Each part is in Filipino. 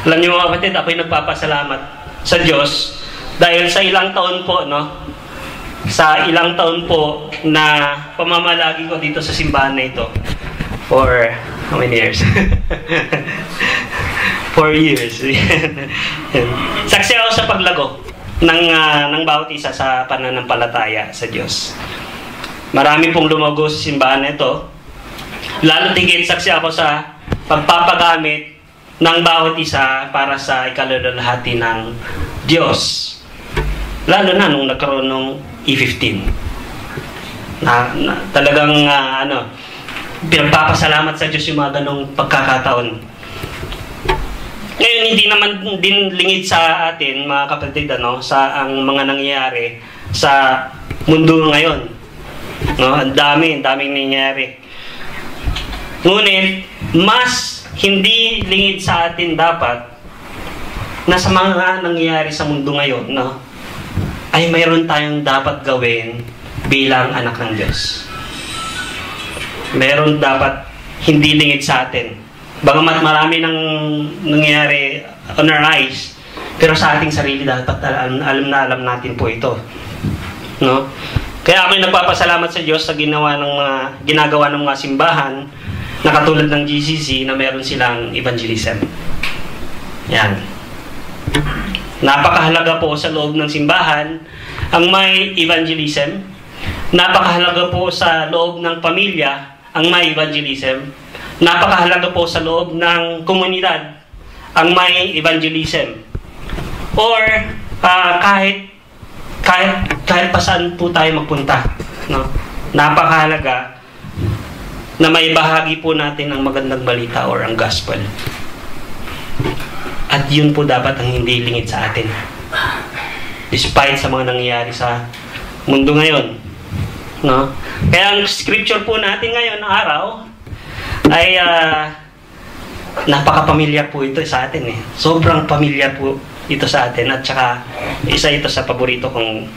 Alam niyo mga kapatid, ako'y nagpapasalamat sa Diyos dahil sa ilang taon po, no? Sa ilang taon po na pamamalagi ko dito sa simbahan na ito. For how many years? 4 years. Saksi ako sa paglago ng bawat isa sa pananampalataya sa Diyos. Marami pong lumago sa simbahan na ito. Lalo tigit saksi ako sa pagpapagamit ng bawat isa para sa ikalulahati ng Diyos. Lalo na nung nagkaroon ng E15. Talagang pinagpapasalamat sa Diyos yung mga ganong pagkakataon. Ngayon, hindi naman din lingid sa atin, mga kapatid, sa ang mga nangyayari sa mundo ngayon. No? Ang daming nangyayari. Ngunit, mas hindi lingid sa atin dapat na sa mga nangyayari sa mundo ngayon, no? Ay mayroon tayong dapat gawin bilang anak ng Diyos. Mayroon dapat hindi lingid sa atin. Bagamat marami nang nangyayari on our eyes, pero sa ating sarili dapat alam natin po ito. No? Kaya ako'y nagpapasalamat sa Diyos sa ginagawa ng mga simbahan na katulad ng GCC na meron silang evangelism. Yan. Napakahalaga po sa loob ng simbahan ang may evangelism. Napakahalaga po sa loob ng pamilya ang may evangelism. Napakahalaga po sa loob ng komunidad ang may evangelism. Or kahit pa saan po tayo magpunta, no? Napakahalaga na may bahagi po natin ang magandang balita or ang gospel. At yun po dapat ang hindi lingid sa atin. Despite sa mga nangyayari sa mundo ngayon. No? Kaya ang scripture po natin ngayon, araw, ay napaka-pamilyar po ito sa atin. Sobrang pamilyar po ito sa atin. At saka, isa ito sa paborito kong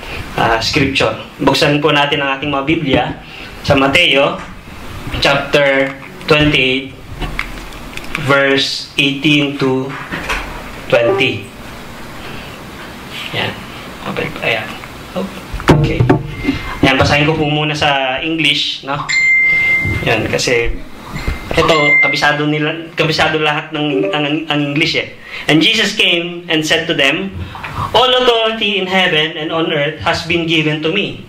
scripture. Buksan po natin ang ating mga Biblia sa Mateo, chapter 28, verse 18 to 20. Yan. Ayan. Okay. Yan, basahin ko po muna sa English, no? Yan, kasi ito, kabisado lahat ng ang English eh. And Jesus came and said to them, "All authority in heaven and on earth has been given to me.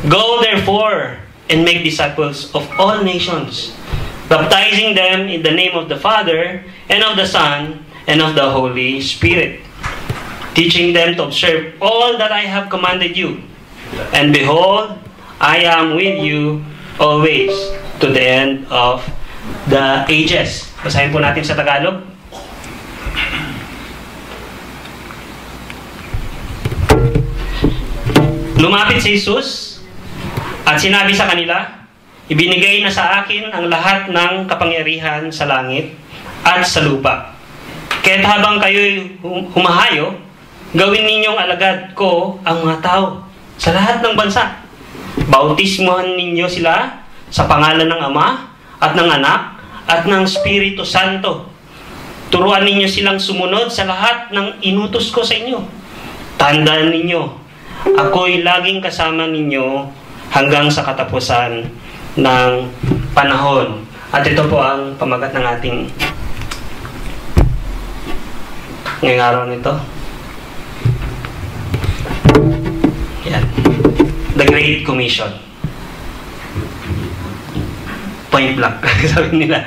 Go therefore and make disciples of all nations, baptizing them in the name of the Father and of the Son and of the Holy Spirit, teaching them to observe all that I have commanded you. And behold, I am with you always to the end of the ages." Basahin po natin sa Tagalog. Lumapit si Jesus at sinabi sa kanila, "Ibinigay na sa akin ang lahat ng kapangyarihan sa langit at sa lupa. Kaya't habang kayo'y humahayo, gawin ninyong alagad ko ang mga tao sa lahat ng bansa. Bautismuhan ninyo sila sa pangalan ng Ama at ng Anak at ng Espiritu Santo. Turuan ninyo silang sumunod sa lahat ng inutos ko sa inyo. Tandaan ninyo, ako'y laging kasama ninyo hanggang sa katapusan ng panahon." At ito po ang pamagat ng ating ngayong araw nito. Yan. The Great Commission. Point blank. Sabi nila.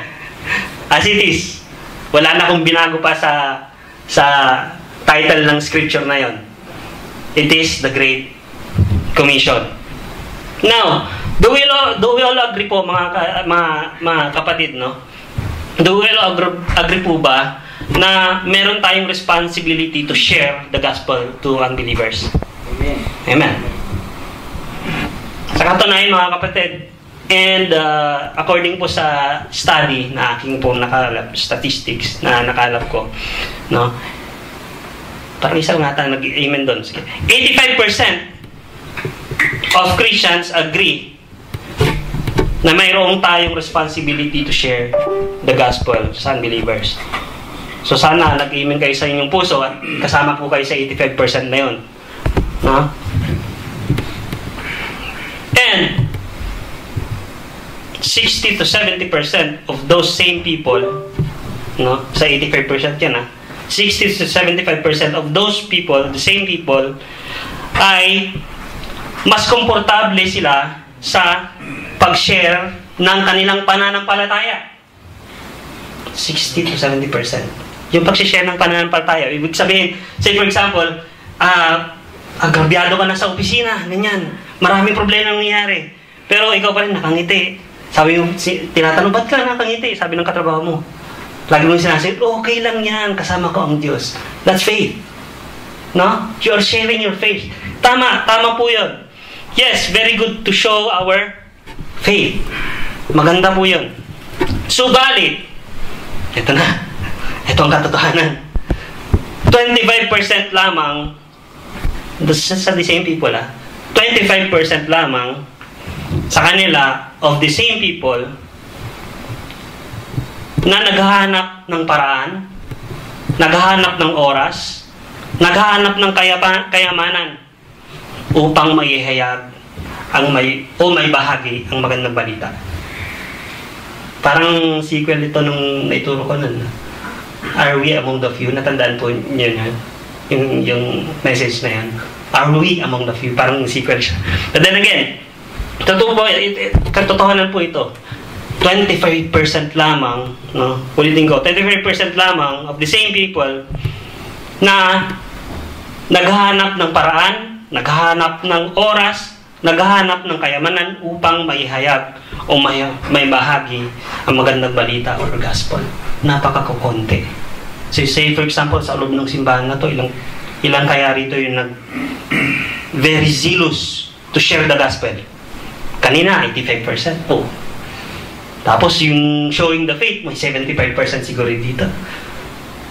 As it is. Wala na akong binago pa sa title ng scripture na yon. It is the Great Commission. Now, do we all agree po mga kapatid, no? Do we all agree po ba na meron tayong responsibility to share the gospel to unbelievers? Amen. Amen. Sa katunayan mga kapatid, and according po sa study na aking po nakalap, statistics na nakalap ko, no? Parang isang nga nag-amen doon. 85% of Christians agree na mayroong tayong responsibility to share the gospel sa unbelievers. So sana nag-amen kayo sa inyong puso at kasama po kayo sa 85% na yun. No? And 60 to 70% of those same people, no? Sa 85% yan, 60 to 75% of those people, the same people, ay mas komportable sila sa pag-share ng kanilang pananampalataya. 60 to 70%. Yung pag-share ng pananampalataya, ibig sabihin, say for example, agrabyado ka na sa opisina, ganyan, maraming problema nangyayari, pero ikaw pa rin nakangiti. Sabi mo, tinatanong, ba't ka nakangiti? Sabi ng katrabaho mo. Lagi mo sinasabi, okay lang yan, kasama ko ang Diyos. That's faith. No? You are sharing your faith. Tama po yun. Yes, very good to show our faith. Maganda po yun. Subalit, ito na. Ito ang katotohanan. 25% lamang sa the same people, 25% lamang sa kanila of the same people na naghahanap ng paraan, naghahanap ng oras, naghahanap ng kayamanan upang maihayag may bahagi ang magandang balita. Parang sequel ito nung naituro ko nun. Are we among the few? Natandaan po niyo yan. Yung message na yan. Are we among the few? Parang sequel siya. But then again, katotohanan po ito. 25% lamang, no? Ulitin ko, 25% lamang of the same people na naghahanap ng paraan, naghahanap ng oras, naghahanap ng kayamanan upang maihayag o may bahagi ang magandang balita or gospel. Napakakukonti. So say for example, sa loob ng simbahan na to, ilang kaya rito yung very zealous to share the gospel. Kanina, 85%. Oh. Tapos yung showing the faith, may 75% siguro dito.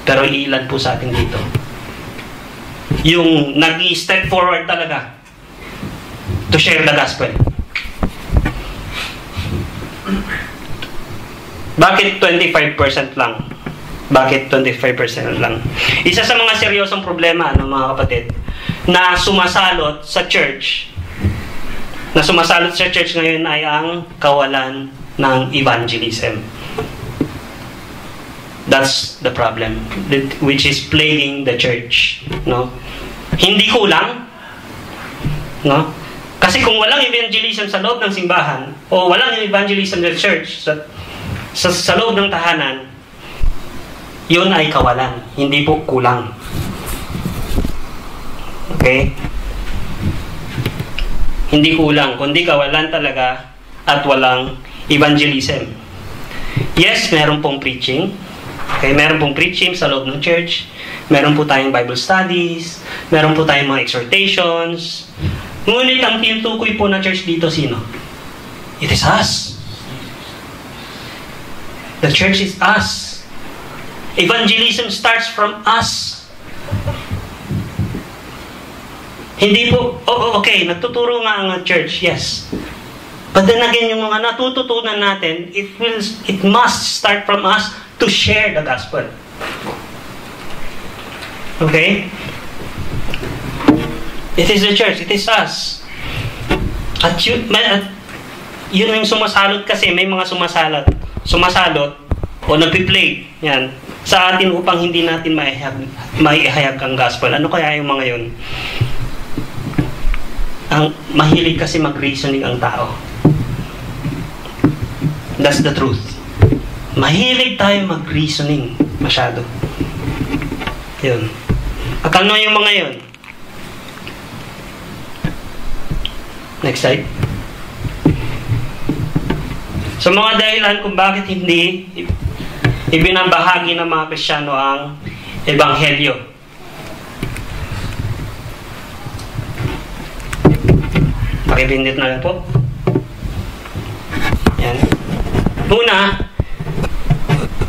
Pero ilan po sa atin dito? Yung nag-step forward talaga to share the gospel. Bakit 25% lang? Bakit 25% lang? Isa sa mga seryosong problema ng mga kapatid na sumasalot sa church ngayon ay ang kawalan ng evangelism. That's the problem which is plaguing the church, no? Hindi kulang, no? Kasi kung walang evangelism sa loob ng simbahan o walang evangelism ng church sa loob ng tahanan, yun ay kawalan, hindi po kulang. Okay? Hindi kulang, kundi kawalan talaga at walang evangelism. Yes, meron pong preaching. Okay, meron pong preaching sa loob ng church. Meron po tayong Bible studies. Meron po tayong mga exhortations. Ngunit ang tinutukoy po ng church dito, sino? It is us. The church is us. Evangelism starts from us. Hindi po, okay, nagtuturo nga ang church, yes. But then again, yung mga natututunan natin, it must start from us to share the gospel. Okay? It is the church, it is us. At yun yung sumasalot kasi, may mga sumasalot o nagpi-play yan sa atin upang hindi natin maihayag ang gospel. Ano kaya yung mga yun? Ang mahilig kasi mag-reasoning ang tao. That's the truth. Mahilig tayo mag-reasoning masyado. Yun. At ano yung mga yun? Next slide. So mga dahilan kung bakit hindi ibinabahagi ng mga Kristiyano ang Ebanghelyo. Pakipindit na lang po. Yan. Una,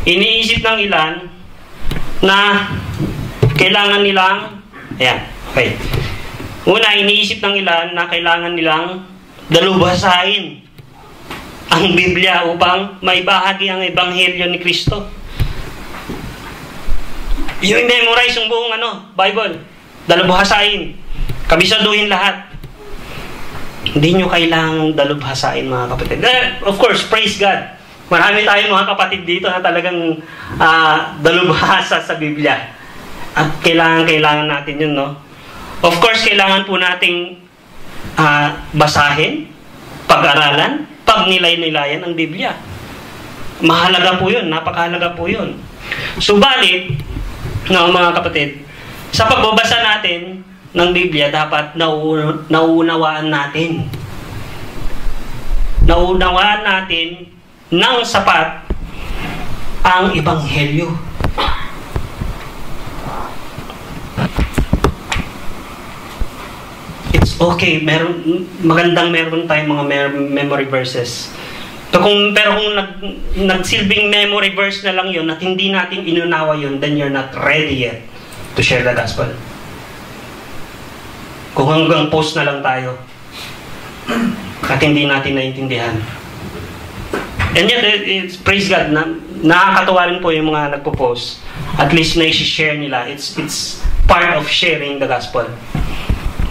iniisip ng ilan na kailangan nilang, ayan, okay. Una, iniisip ng ilan na kailangan nilang dalubasahin ang Biblia upang maibahagi ang Ebanghelyo ni Kristo. Yung memorize yung buong Bible. Dalubhasain. Kabisaduhin lahat. Hindi nyo kailangang dalubhasain, mga kapatid. Of course, praise God. Marami tayong mga kapatid dito na talagang dalubhasa sa Biblia. At kailangan natin yun, no? Of course, kailangan po nating basahin, pag-aralan, pagnilay-nilayan ang Biblia. Mahalaga po yun, napakahalaga po yun. Subalit, mga kapatid, sa pagbabasa natin ng Biblia, dapat nauunawaan natin. Nauunawaan natin ng sapat ang Ebanghelyo. It's okay, magandang meron tayong mga memory verses. Pero kung nagsilbing memory verse na lang yun at hindi natin inunawa yun, then you're not ready yet to share the gospel. Kung hanggang post na lang tayo at hindi natin naiintindihan. And yet, it's, praise God, nakakatawa rin po yung mga nagpo-post. At least na-share nila. It's part of sharing the gospel.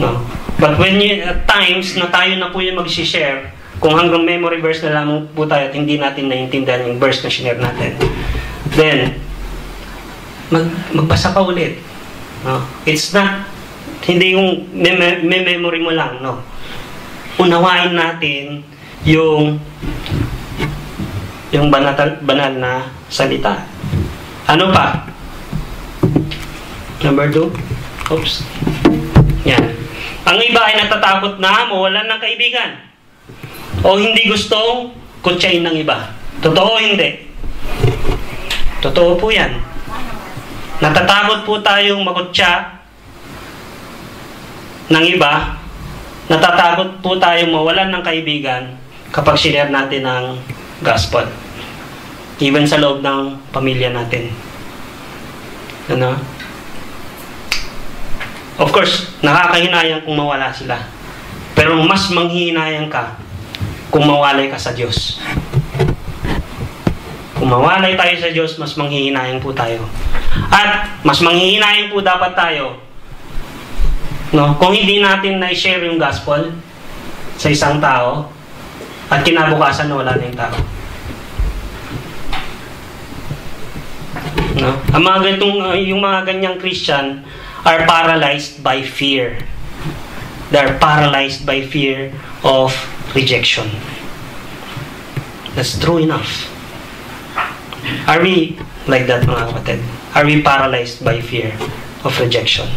No? But when at times na tayo na po yung mag-share, kung hanggang memory verse na lang po tayo at hindi natin naiintindihan yung verse na share natin, then, magbasa ka ulit. No? It's not, hindi yung memory mo lang. No? Unawain natin yung banal na salita. Ano pa? Number 2. Oops. Yan. Ang iba ay natatakot na mawalan ng kaibigan. O hindi gustong kutsain ng iba. Totoo hindi? Totoo po yan. Natatakot po tayong makutsa ng iba. Natatakot po tayong mawalan ng kaibigan kapag sinare natin ang gospel. Even sa loob ng pamilya natin. Ano? Of course, nakakahinayang kung mawala sila. Pero mas manghihinayang ka kung mawalay ka sa Diyos. Kung mawalay tayo sa Diyos, mas manghihinayang po tayo. At mas manghihinayang po dapat tayo, no? Kung hindi natin na-share yung gospel sa isang tao at kinabukasan na wala na yung tao. No? Ang mga yung mga ganyang Christian are paralyzed by fear. They are paralyzed by fear of rejection. That's true enough. Are we like that, mga kapatid? Are we paralyzed by fear of rejection?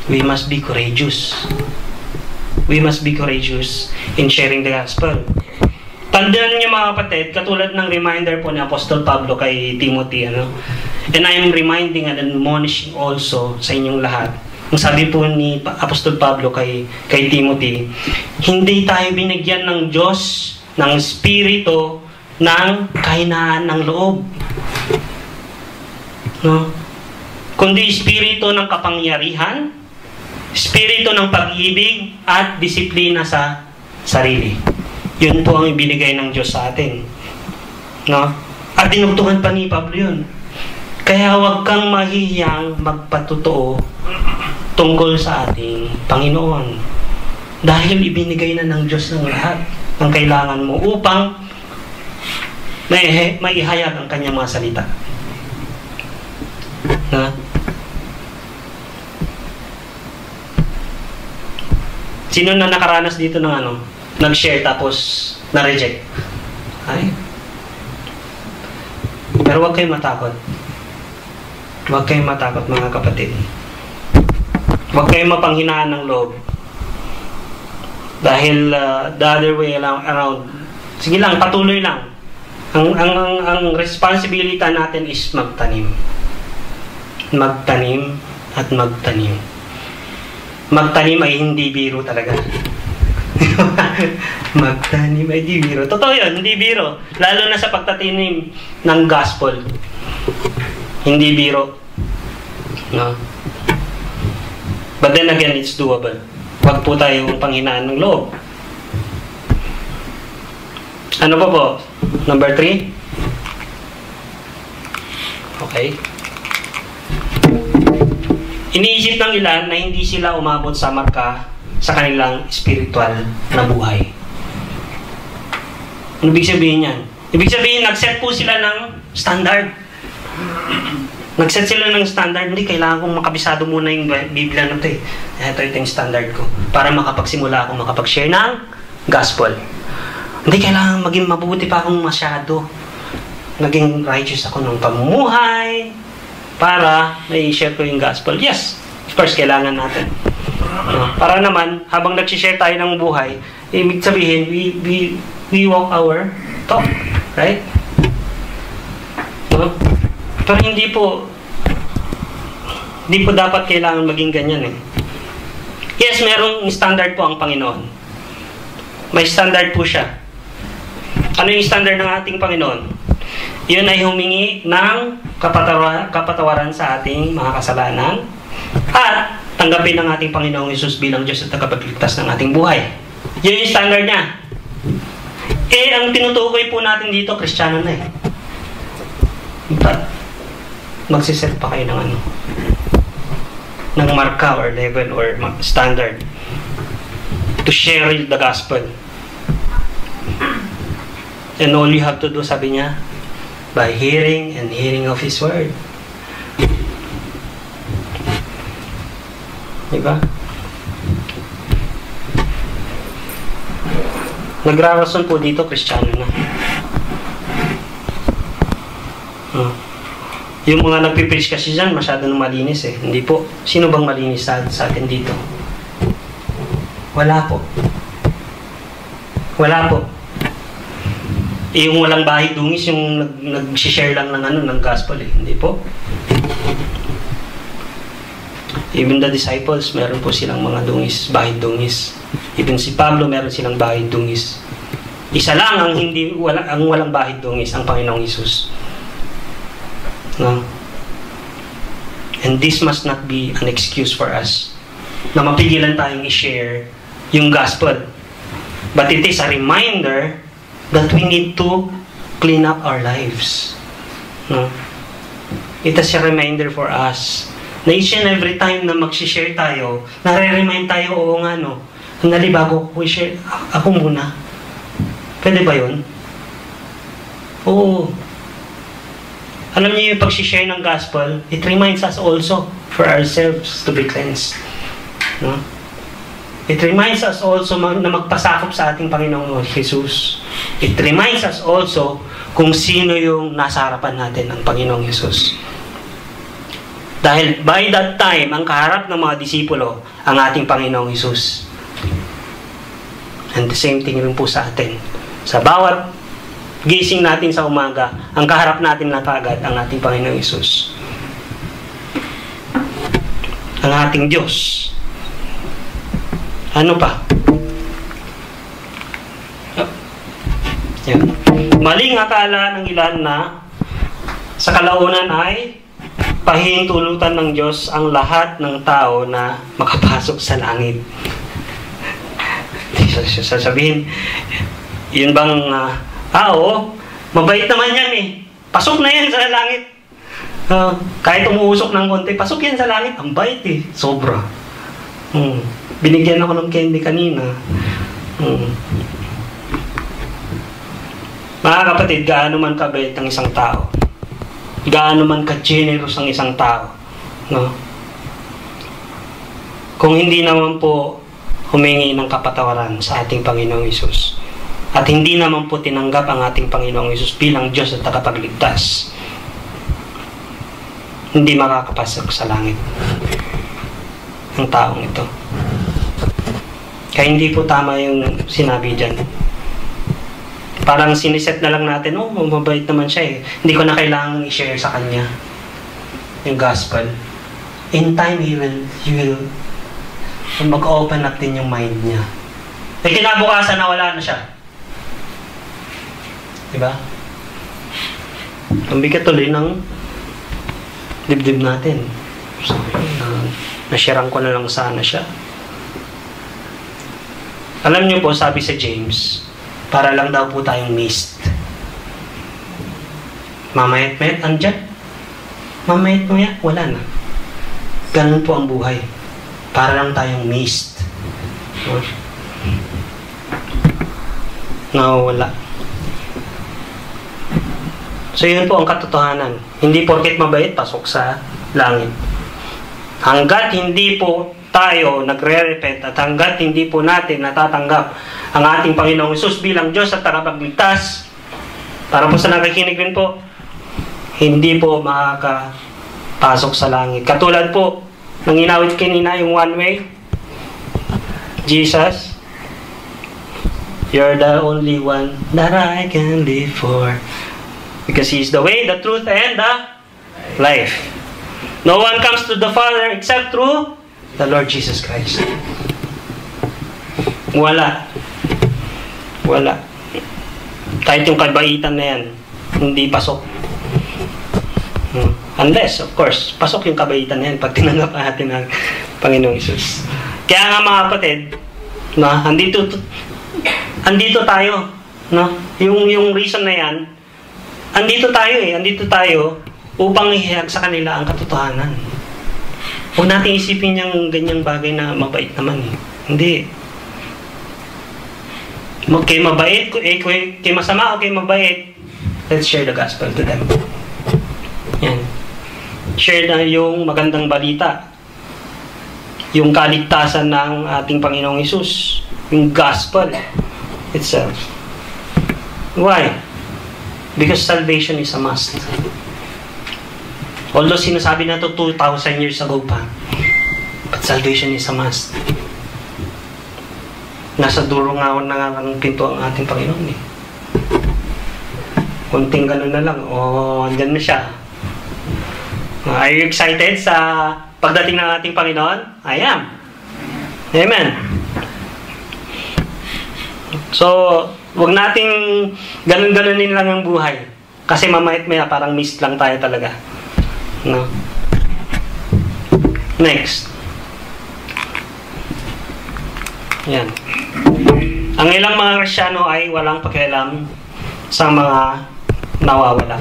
We must be courageous. We must be courageous in sharing the gospel. Tandaan niyo, mga kapatid, katulad ng reminder po ni Apostol Pablo kay Timothy, and I am reminding and admonishing also sa inyong lahat. Ang sabi po ni Apostol Pablo kay Timothy, hindi tayo binigyan ng Diyos ng spirito ng kahinaan ng loob. No? Kundi spirito ng kapangyarihan, spirito ng pag-ibig at disiplina sa sarili. Yun po ang ibinigay ng Diyos sa atin. No? At dinugtungan pa ni Pablo yun. Kaya huwag kang mahihiyang magpatotoo tungkol sa ating Panginoon. Dahil ibinigay na ng Diyos ng lahat ng kailangan mo upang maihayag ang kanyang mga salita. Na? Sino na nakaranas dito ng nag-share tapos na-reject? Ay. Pero huwag kayong matakot. Huwag kayong matakot, mga kapatid. Huwag kayong mapanghinaan ng loob. Dahil the other way around, sige lang, patuloy lang. Ang responsibility natin is magtanim. Magtanim at magtanim. Magtanim ay hindi biro talaga. Magtanim ay hindi biro. Totoo yun, hindi biro. Lalo na sa pagtatanim ng gospel. Hindi biro. No? But then again, it's doable. Huwag po tayong panghinaan ng loob. Ano pa po? Number 3? Okay. iniisip ng ilan na hindi sila umabot sa marka sa kanilang spiritual na buhay. Ano ibig sabihin yan? Ibig sabihin, nag-set po sila ng standard. Nag-set sila ng standard. Hindi, kailangan kong makabisado muna yung Biblia na ito eh. Ito yung standard ko. Para makapagsimula akong makapag-share ng gospel. Hindi, kailangan maging mabuti pa akong masyado. Naging righteous ako ng pamumuhay para may-share ko yung gospel. Yes, of course, kailangan natin. Para naman, habang nag-share tayo ng buhay, ibig sabihin, we walk our talk. Right? Pero hindi po dapat kailangan maging ganyan eh. Yes, merong standard po ang Panginoon. May standard po siya. Ano yung standard ng ating Panginoon? Yun ay humingi ng kapatawaran sa ating mga kasalanan at tanggapin ng ating Panginoong Hesus bilang Diyos at tagapagligtas ng ating buhay. Yun yung standard niya. Ang tinutukoy po natin dito, Kristiyano na eh. But, magsiset pa kayo ng ng marka or level or standard to share the gospel. And all you have to do, sabi niya, by hearing and hearing of His Word. Diba? Nagrarason po dito, Kristiyano na. Yung mga nagpipreach kasi dyan, masyado nang malinis eh. Hindi po. Sino bang malinis sa atin dito? Wala po. Wala po. Yung walang bahid dungis, yung nag-share lang ng gospel eh. Hindi po. Even the disciples, meron po silang mga dungis, bahid dungis. Even si Pablo, meron silang bahid dungis. Isa lang ang walang bahid dungis, ang Panginoong Hesus. No? And this must not be an excuse for us na mapigilan tayong i-share yung gospel. But it is a reminder that we need to clean up our lives. No? It is a reminder for us na each and every time na mag-share tayo, nare-remind tayo, oo nga no, nali bago ko i-share, ako muna. Pwede ba yun? Oo. Alam niyo yung pag-share ng gospel, it reminds us also for ourselves to be cleansed. No? It reminds us also na magpasakop sa ating Panginoong Jesus. It reminds us also kung sino yung nasa harapan natin, ang Panginoong Jesus. Dahil by that time, ang kaharap ng mga disipulo, ang ating Panginoong Jesus. And the same thing rin po sa atin. Sa bawat gising natin sa umaga, ang kaharap natin na kaagad ang ating Panginoong Jesus. Ang ating Diyos. Ano pa? Yan. Maling akala ng ilan na sa kalaunan ay pahihintulutan ng Diyos ang lahat ng tao na makapasok sa langit. Sasabihin, yun bang oo, mabait naman yan eh. Pasok na yan sa langit. Kahit umuusok ng konti, pasok yan sa langit. Ang bait eh. Sobra. Binigyan ako ng candy kanina. Mga kapatid, gaano man kabait ang isang tao, gaano man ka-generous ang isang tao, no? Kung hindi naman po humingi ng kapatawaran sa ating Panginoong Hesus, at hindi naman po tinanggap ang ating Panginoong Hesus bilang Diyos at tagapagligtas, hindi makakapasok sa langit ang taong ito. Kaya hindi po tama yung sinabi dyan. Parang siniset na lang natin, oh, mabait naman siya eh. Hindi ko na kailangan i-share sa kanya yung gospel. In time, he will mag-open up din yung mind niya. Eh, kinabukasan na wala na siya. Diba? Ang bigat tuloy ng dibdib natin. So, nasharean ko na lang sana siya. Alam niyo po, sabi sa James, para lang daw po tayong mist. Mamayat-mayat, andyan. Mamayat-mayat, wala na. Ganun po ang buhay. Para lang tayong mist. Nawawala. So yun po ang katotohanan. Hindi porket mabait, pasok sa langit. Hanggat hindi po tayo nagre-repent at hanggat hindi po natin natatanggap ang ating Panginoong Hesus bilang Diyos at tagapagligtas, para po sa nakikinig rin po, hindi po makakapasok sa langit. Katulad po, nang inawit kanina yung one way, Jesus, you're the only one that I can live for. Because He is the way, the truth, and the life. No one comes to the Father except through the Lord Jesus Christ. Wala. Kahit yung kabaitan na yan, hindi pasok. Unless, of course, pasok yung kabaitan na yan pag tinanggap natin ang Panginoong Hesus. Kaya nga mga kapatid, andito tayo. Yung reason na yan, andito tayo upang ihayag sa kanila ang katotohanan. Huwag natin isipin yung ganyang bagay na mabait naman eh. Hindi. Kay mabait, kay masama o kay mabait, let's share the gospel to them. Yan. Share na yung magandang balita. Yung kaligtasan ng ating Panginoong Hesus. Yung gospel itself. Why? Because salvation is a must. Although sinasabi na ito 2,000 years ago pa, but salvation is a must. Nasa duro nga na nga ng pinto ang ating Panginoon eh. Kunting ganun na lang, andyan na siya. Are you excited sa pagdating ng ating Panginoon? I am. Amen. So, wag nating ganun-ganunin lang ang buhay. Kasi mamaya parang mist lang tayo talaga. No? Next. Yan. Ang ilang mga Kristiyano ay walang pakialam sa mga nawawala.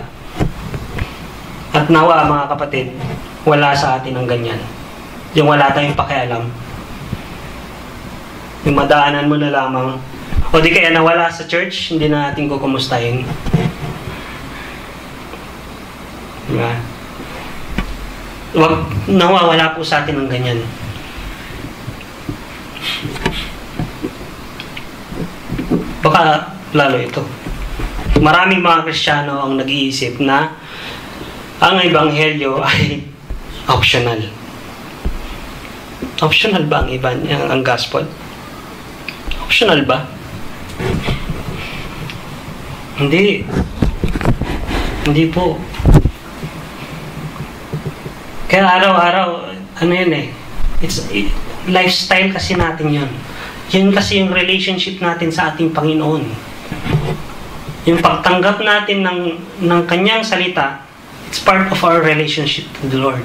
At nawa, mga kapatid, wala sa atin ang ganyan. Yung wala tayong pakialam. Yung madaanan mo na lamang. O di kaya nawala sa church, hindi na natin kukumustahin. Diba? Nawawala po sa atin ang ganyan. Baka lalo ito. Maraming mga Kristiyano ang nag-iisip na ang Ebanghelyo ay optional. Optional ba ang gospel? Optional ba? Hindi. Hindi po. Kaya araw-araw, lifestyle kasi natin yun. Yun kasi yung relationship natin sa ating Panginoon. Yung pagtanggap natin ng Kanyang salita, it's part of our relationship to the Lord.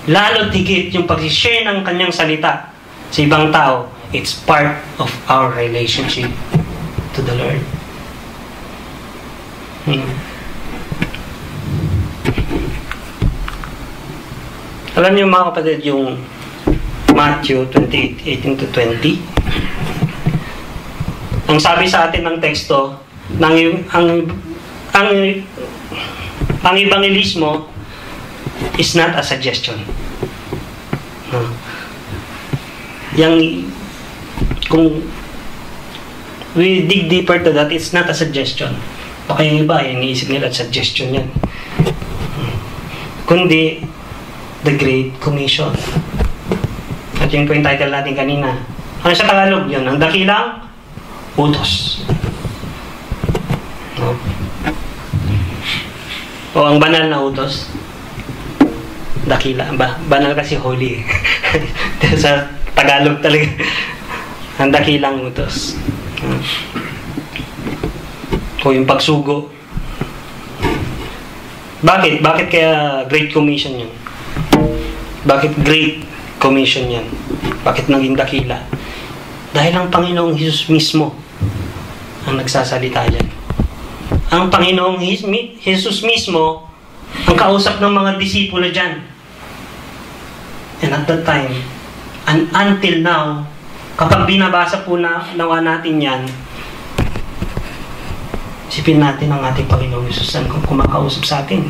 Lalo tigit yung pag-share ng Kanyang salita sa ibang tao, it's part of our relationship to the Lord. Alam niyo mga kapatid, yung Matthew 28:18-20, ang sabi sa atin ng teksto, ang evangelismo is not a suggestion. Kung we dig deeper to that, it's not a suggestion. Baka yung iba, iniisip nila suggestion yan. Kundi, the Great Commission. At yun po yung title natin kanina. Ano sa Tagalog yun? Ang dakilang utos. No? O ang banal na utos? Dakila. Banal kasi holy. Sa Tagalog talaga. Ang dakilang utos. O yung pagsugo. Bakit? Bakit kaya Great Commission yun? Bakit Great Commission yan? Bakit naging dakila? Dahil ang Panginoong Hesus mismo ang nagsasalita yan. Ang Panginoong Hesus mismo ang kausap ng mga disipulo dyan. And at that time, and until now, kapag binabasa po nawa natin yan, isipin natin ang ating Panginoong Yesus ang kumakausap sa atin.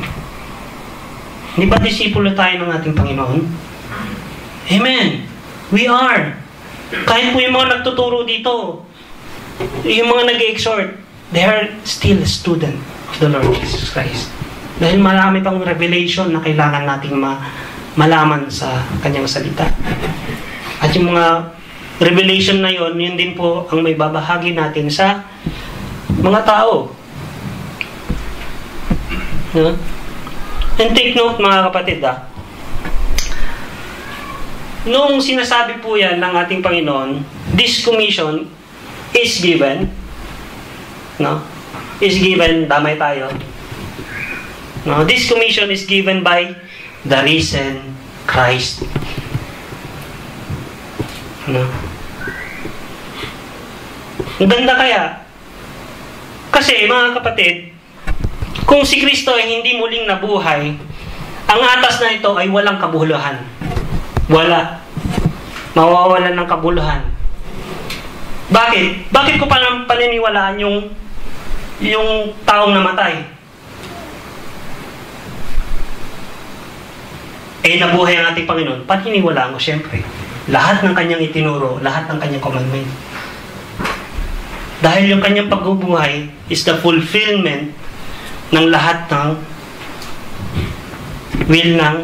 Hindi ba disipulo tayo ng ating Panginoon? Amen! We are! Kahit po yung mga nagtuturo dito, yung mga nag-exhort, they are still a student of the Lord Jesus Christ. Dahil marami pang revelation na kailangan nating malaman sa kanyang salita. At yung mga revelation na yon, yun din po ang may babahagi natin sa mga tao. And take note mga kapatid, noong sinasabi po yan ng ating Panginoon, this commission is given, is given, damay tayo. This commission is given by the risen Christ. Ang ganda kaya. Kasi mga kapatid, kung si Kristo ay hindi muling nabuhay, ang atas na ito ay walang kabuluhan. Wala. Mawawalan ng kabuluhan. Bakit? Bakit ko paniniwalaan yung taong namatay? Nabuhay ang ating Panginoon. Paniniwalaan ko siyempre. Lahat ng kanyang itinuro, lahat ng kanyang commandment. Dahil yung kanyang pagbubuhay is the fulfillment ng lahat ng will ng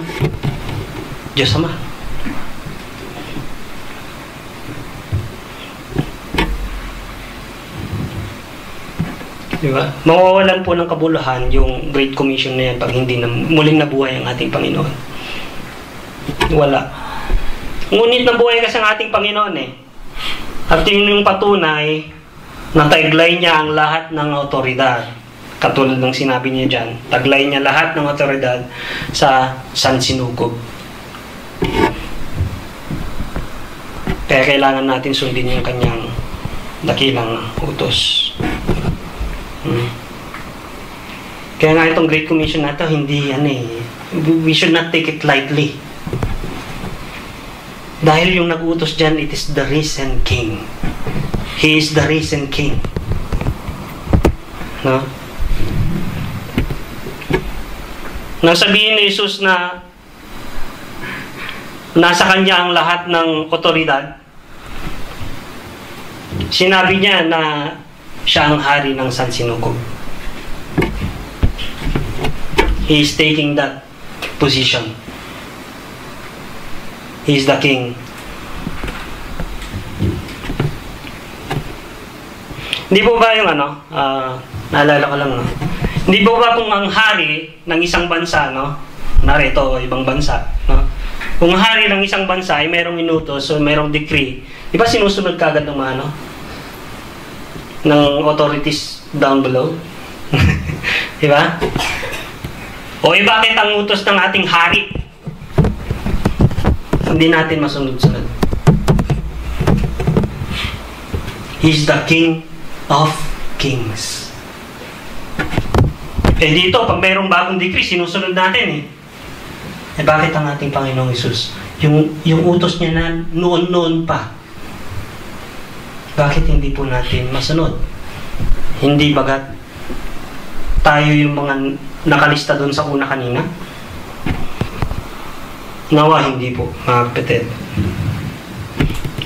Diyos Ama. Diba? Mawawalan po ng kabuluhan yung Great Commission na yan pag hindi muling nabuhay ang ating Panginoon. Wala. Ngunit nabuhay kasi ang ating Panginoon At yun yung patunay na taglay niya ang lahat ng autoridad. Katulad ng sinabi niya dyan, taglay niya lahat ng autoridad sa sansinukob. Kaya kailangan natin sundin yung kanyang dakilang utos. Kaya nga itong Great Commission na ito, hindi we should not take it lightly. Dahil yung nag-utos dyan, it is the risen King. He is the risen King. Nang sabihin ni Jesus na nasa kanya ang lahat ng otoridad, sinabi niya na siya ang hari ng sansinukob. He is taking that position. He is the king. Hindi po ba yung naalala ko lang, Hindi po ba kung ang hari ng isang bansa, narito, ibang bansa, kung hari ng isang bansa ay mayroong inutos o mayroong decree, di ba sinusunod kagad ng mga, ng authorities down below? Di ba? O bakit ang utos ng ating hari hindi natin masunod-sunod? He's the King of Kings. Dito, pag mayroong bagong decree, sinusunod natin bakit ang ating Panginoong Hesus? Yung utos niya na noon-noon pa, bakit hindi po natin masunod? Hindi bagat tayo yung mga nakalista doon sa una kanina? Nawa hindi po, mga kapatid.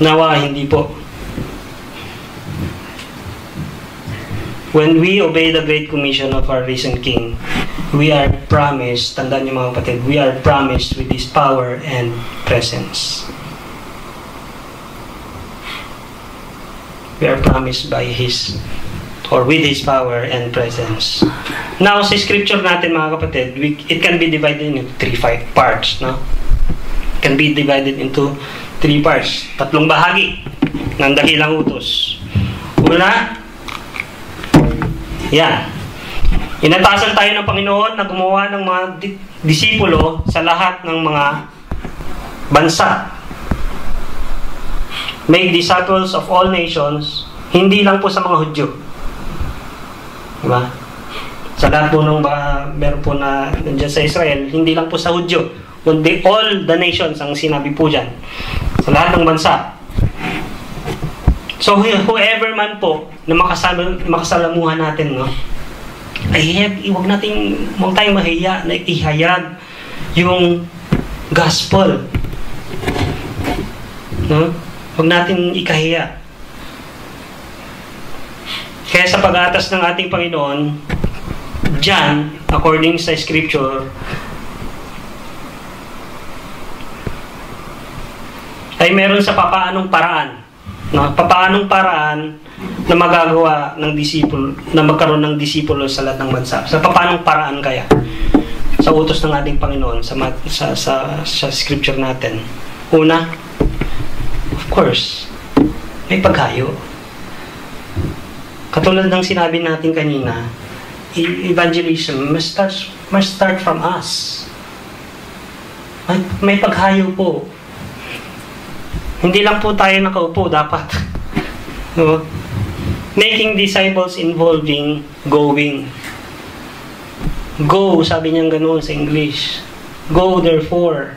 Nawa hindi po. When we obey the Great Commission of our risen King, we are promised, tandaan niyo mga kapatid, we are promised with His power and presence. We are promised by His, or with His power and presence. Now, sa scripture natin mga kapatid, it can be divided into 3 parts, It can be divided into 3 parts. 3 bahagi ng dakilang utos. Una, inatasan tayo ng Panginoon na gumawa ng mga disipulo sa lahat ng mga bansa. Make disciples of all nations, hindi lang po sa mga Hudyo. Diba? Sa lahat po ng meron po na nandiyan sa Israel, hindi lang po sa Hudyo. kundi all the nations ang sinabi po dyan. Sa lahat ng bansa. So, whoever man po na makasalamuhan natin, no? Ay, huwag tayong mahiya na ihayag yung gospel. No? Huwag natin ikahiya. Kaya sa pag-atas ng ating Panginoon, John, according sa Scripture, ay meron sa papaanong paraan. No? Papaanong paraan na magagawa ng disipulo, na magkaroon ng disipulo sa lahat ng bansa. Sa papaanong paraan kaya? Sa utos ng ating Panginoon, sa Scripture natin. Una, of course, may paghayo. Katulad ng sinabi natin kanina, evangelism must start from us. May paghayo po. Hindi lang po tayo nakaupo, dapat. No? Making disciples involving going. Go, sabi niyang ganoon sa English. Go therefore.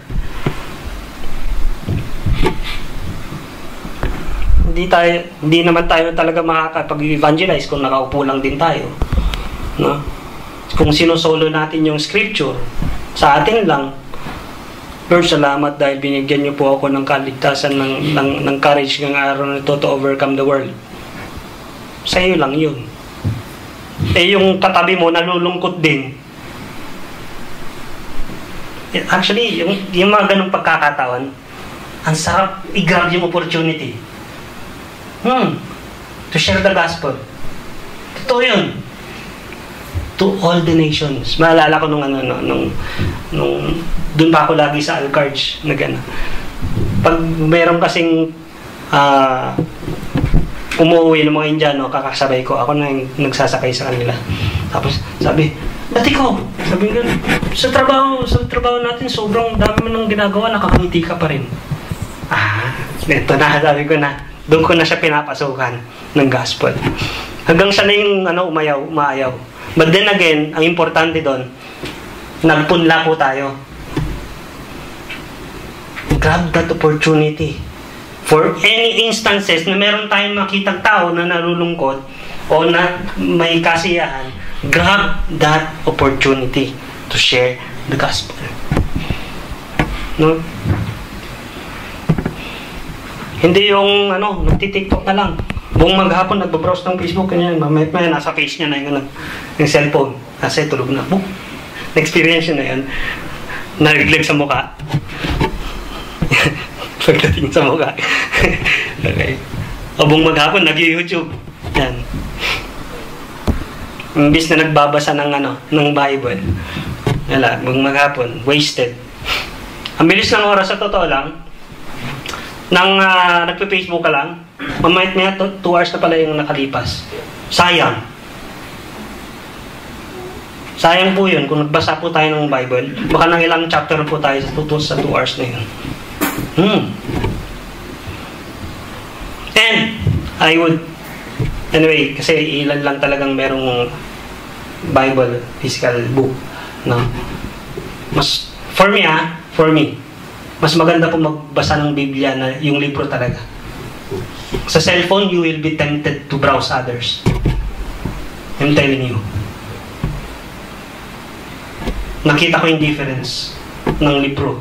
Hindi naman tayo talaga makakapag-evangelize kung nakaupo lang din tayo. No? Kung sinusolo natin yung scripture, sa atin lang, Lord, salamat dahil binigyan niyo po ako ng kaligtasan ng courage ng araw na ito to overcome the world. Sa iyo lang yun. Eh yung katabi mo, nalulungkot din. Actually, yung mga ganong pagkakataon, ang sarap i-grab yung opportunity. To share the gospel. Totoo yun. To all the nations. Maalala ko nung doon pa ako lagi sa Alcarge na gano'n. Pag meron kasing umuwi ng mga Indiano, kakasabay ko, ako na yung nagsasakay sa kanila. Tapos sabi, dati ko, sabi nga, sa trabaho natin, sobrang dami mo nang ginagawa, nakakangiti ka pa rin. Neto na, sabi ko na, doon ko na siya pinapasukan ng gospel. Hanggang siya na yung umaayaw. But then again, ang importante doon, nagpunla po tayo. Grab that opportunity. For any instances na meron tayong makitang tao na nalulungkot o na may kasiyahan, grab that opportunity to share the gospel. No? Hindi yung nagti-TikTok na lang. Buong maghapon nagbabrowse ng Facebook kanya, mamaya nasa face niya na yung cellphone. Kasi tulog na. Na-experience na yan. Nariglag sa mukha. Pagdating sa mukha. Okay. O buong maghapon nag-YouTube. Yan. Imbis na nagbabasa ng Bible. Wala, buong maghapon. Wasted. Ang bilis ng oras, sa totoo lang, nang nagpe-Facebook ka lang, mamaya 2 hours na pala yung nakalipas. Sayang. Sayang po yun. Kung nagbasa po tayo ng Bible, baka nang ilang chapter po tayo sa 2 hours na yun. And, I would, anyway, kasi ilan lang talagang merong Bible, physical book. No? For me, mas maganda po magbasa ng Biblia na yung libro talaga. Sa cellphone, you will be tempted to browse others. I'm telling you. Nakita ko yung difference ng libro.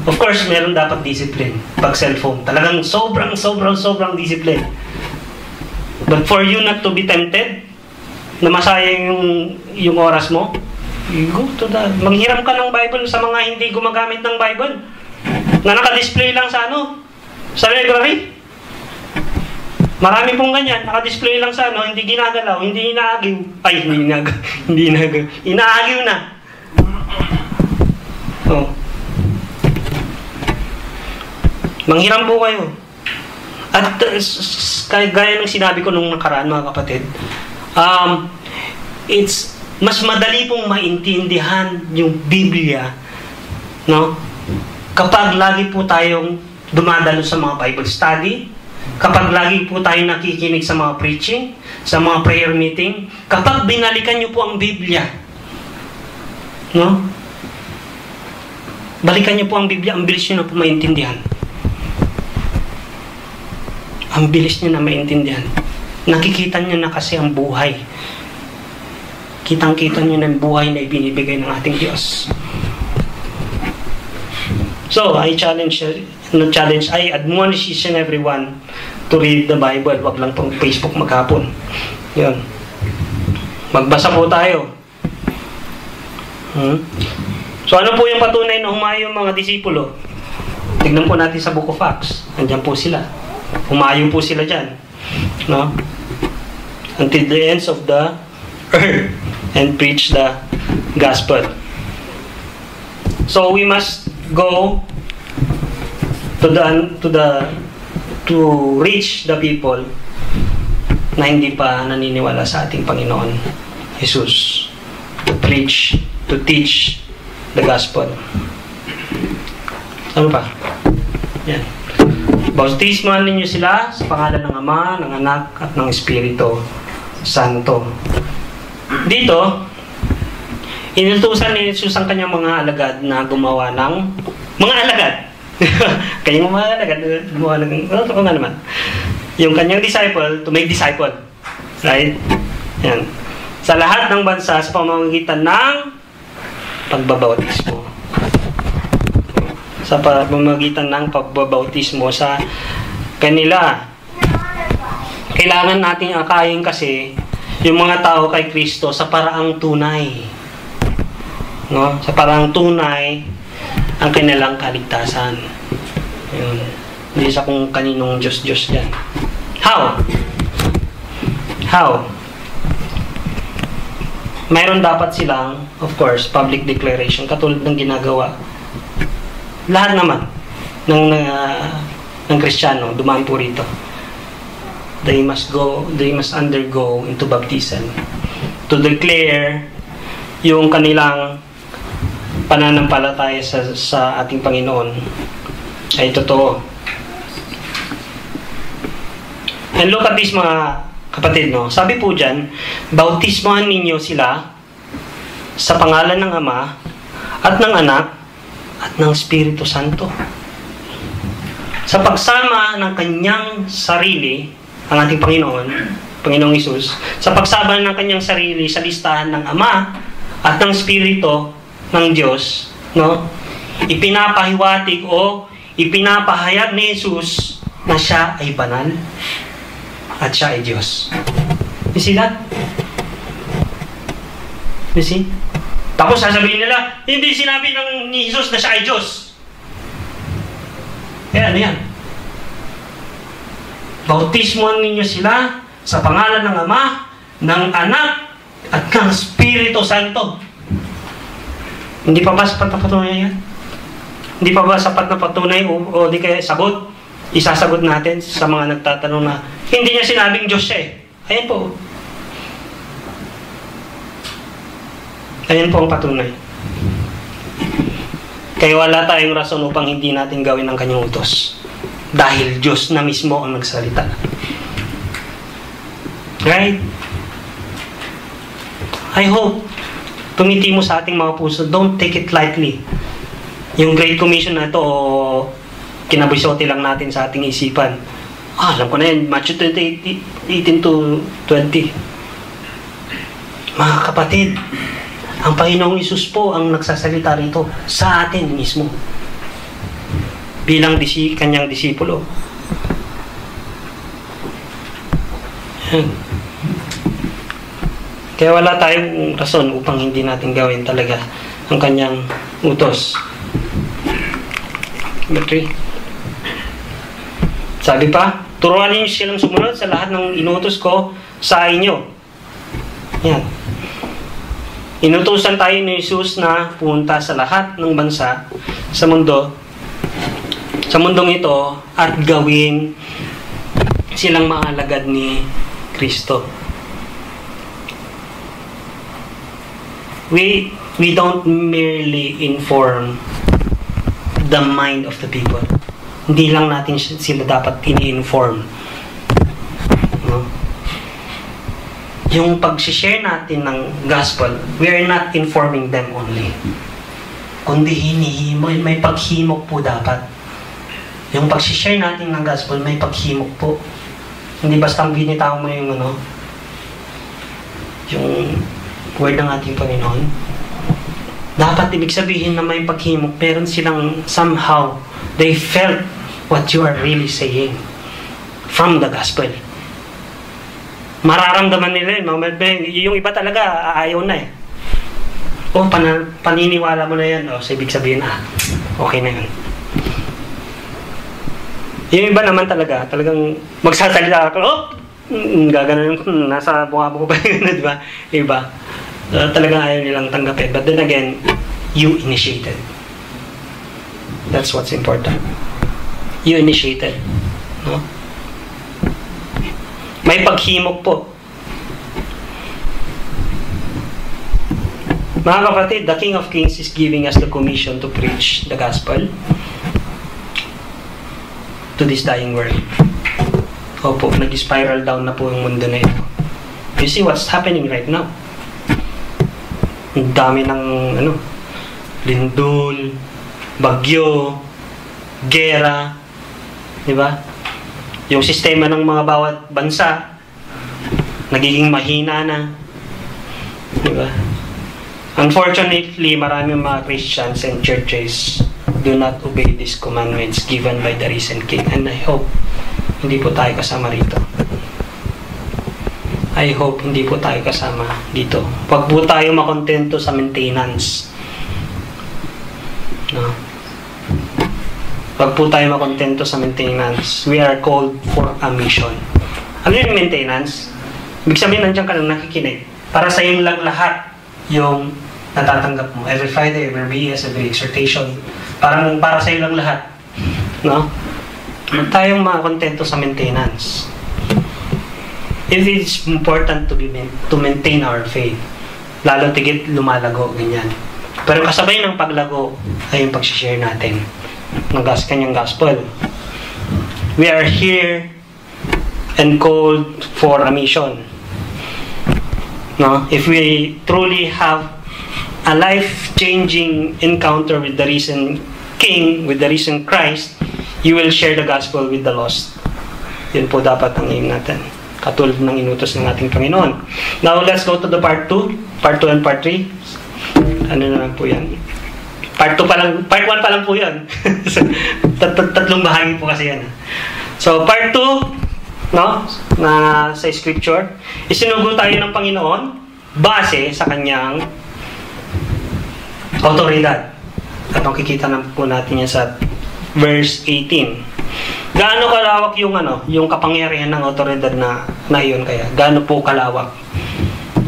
Of course, meron dapat discipline pag cellphone. Talagang sobrang discipline. But for you not to be tempted, na masayang yung oras mo, you go to manghiram ka ng Bible sa mga hindi gumagamit ng Bible. Na naka-display lang sa sa library. Marami pong ganyan, naka-display lang sa hindi ginagalaw, hindi inaagiw. Ay, hindi inagaw. Inaagiw na. Manghiram po kayo. At gaya ng sinabi ko nung nakaraan, mga kapatid, it's mas madali pong maintindihan yung Biblia, no? Kapag lagi po tayong dumadalo sa mga Bible study, kapag lagi po tayong nakikinig sa mga preaching, sa mga prayer meeting, kapag binalikan nyo po ang Biblia, no? Balikan niyo po ang Biblia, ang bilis niyo na po maintindihan. Ang bilis niyo na maintindihan. Nakikita niyo na kasi ang buhay. Kitang-kita niyo na ang buhay na ibinibigay ng ating Diyos. So, I admonish each and everyone to read the Bible. Wag lang pong Facebook maghapon. Yun. Magbasa po tayo. So, ano po yung patunay na humayo yung mga disipulo? Tignan po natin sa Book of Acts. Andiyan po sila. Humayo po sila dyan. No? Until the ends of the earth and preach the gospel. So, we must go to reach the people na hindi pa naniniwala sa ating Panginoon Jesus. To preach, to teach the gospel. Ano pa? Yan. Bautismohan ninyo sila sa pangalan ng Ama, ng Anak, at ng Espiritu Santo. Dito, inutusan ni Jesus ang kanyang mga alagad na gumawa ng mga alagad. Kanyang mga alagad gumawa ng ano nga naman. Yung kanyang disciple to make disciple. Right? Yan. Sa lahat ng bansa sa pamamagitan ng pagbabautismo. Sa pamamagitan ng pagbabautismo sa kanila. Kailangan nating akayin kasi yung mga tao kay Kristo sa paraang tunay. No? Sa paraang tunay ang kanilang kaligtasan. Yun. Hindi sa kung kaninong Diyos-Diyos yan. How? How? Mayroon dapat silang, of course, public declaration katulad ng ginagawa. Lahat naman ng Kristiyano, dumaan po rito. They must undergo into baptism to declare yung kanilang pananampalataya sa ating Panginoon ay totoo. And look at this mga kapatid, no? Sabi po dyan, bautismohan ninyo sila sa pangalan ng Ama at ng Anak at ng Espiritu Santo. Sa pagsama ng kanyang sarili, ang ating Panginoong Hesus, sa pagsama ng kanyang sarili sa listahan ng Ama at ng Espiritu ng Diyos, no? Ipinapahiwatig o ipinapahayag ni Jesus na siya ay banal at siya ay Diyos. You see that? You see? Tapos sasabihin nila, hindi sinabi ni Jesus na siya ay Diyos. Ano yan? Bautismohan ninyo sila sa pangalan ng Ama, ng Anak, at ng Espiritu Santo. Hindi pa ba sapat na patunay yan? Hindi pa ba sapat na patunay o di kaya sagot? Isasagot natin sa mga nagtatanong na hindi niya sinabing Diyos siya eh. Ayan po. Ayan po ang patunay. Kaya wala tayong rason upang hindi natin gawin ang kanyang utos. Dahil Diyos na mismo ang nagsalita. Right? I hope tumiti mo sa ating mga puso. Don't take it lightly. Yung Great Commission na ito o kinabisote lang natin sa ating isipan. Alam ko na yan. Matthew 18 to 20. Mga kapatid, ang Panginoong Hesus po ang nagsasalita rito sa atin mismo. Bilang kanyang disipulo. Kaya wala tayong rason upang hindi natin gawin talaga ang kanyang utos. Number 3. Sabi pa, turuan niyo silang sumunod sa lahat ng inutos ko sa inyo. Yan. Inutusan tayo ni Jesus na pumunta sa lahat ng bansa sa mundong ito at gawin silang mga alagad ni Kristo. We don't merely inform the mind of the people. Hindi lang natin sila dapat ini-inform. No? Yung pag-share natin ng gospel, we are not informing them only. kundi may paghimok po dapat. Yung pag-share natin ng gospel, may paghimok po. Hindi basta binitaw mo yung yung word ng ating Panginoon. Dapat ibig sabihin na may paghimok, meron silang somehow, they felt what you are really saying from the gospel. Mararamdaman nila yun. Yung iba talaga, ayaw na eh. Paniniwala mo na yan. So ibig sabihin, okay na yun. Yung iba naman talagang magsasalita ako, gaganon, nasa bunga-bunga pa yun, di ba? Iba. Talagang ayaw nilang tanggapin. But then again, you initiated. That's what's important. You initiated. No? May paghimok po. Mga kapatid, the King of Kings is giving us the commission to preach the gospel to this dying world. Opo, nag-spiral down na po yung mundo na ito. You see what's happening right now? Ang dami ng lindol, bagyo, gera, di ba? Yung sistema ng mga bawat bansa nagiging mahina na, di ba? Unfortunately, maraming mga Christians and churches do not obey these commandments given by the risen King, and I hope hindi po tayo kasama rito. I hope hindi po tayo kasama dito. Huwag po tayo makontento sa maintenance. No? Huwag po tayo makontento sa maintenance. We are called for a mission. Ano yung maintenance? Ibig sabihin, nandiyan ka lang nakikinig. Para sa iyo lang lahat yung natatanggap mo. Every Friday, every BS, every exhortation. Para sa iyo lang lahat. No? Huwag tayong makontento sa maintenance. It is important to maintain our faith. Lalo tigit lumalago, ganyan. Pero kasabay ng paglago ay yung pag-share natin ng kanyang gospel. We are here and called for a mission. No? If we truly have a life-changing encounter with the risen King, with the risen Christ, you will share the gospel with the lost. Yun po dapat ang aim natin. Katulad ng inutos ng ating Panginoon. Now, let's go to the part 2. Part 2 and part 3. Ano naman po yan? Part 2 pa lang, part 1 pa lang po yan. Tatlong bahagi po kasi yan. So, part 2, no, na sa scripture, isinugo tayo ng Panginoon base sa kanyang autoridad. At makikita na po natin yan sa verse 18. Gaano kalawak yung kapangyarihan ng autoridad na iyon kaya? Gaano po kalawak?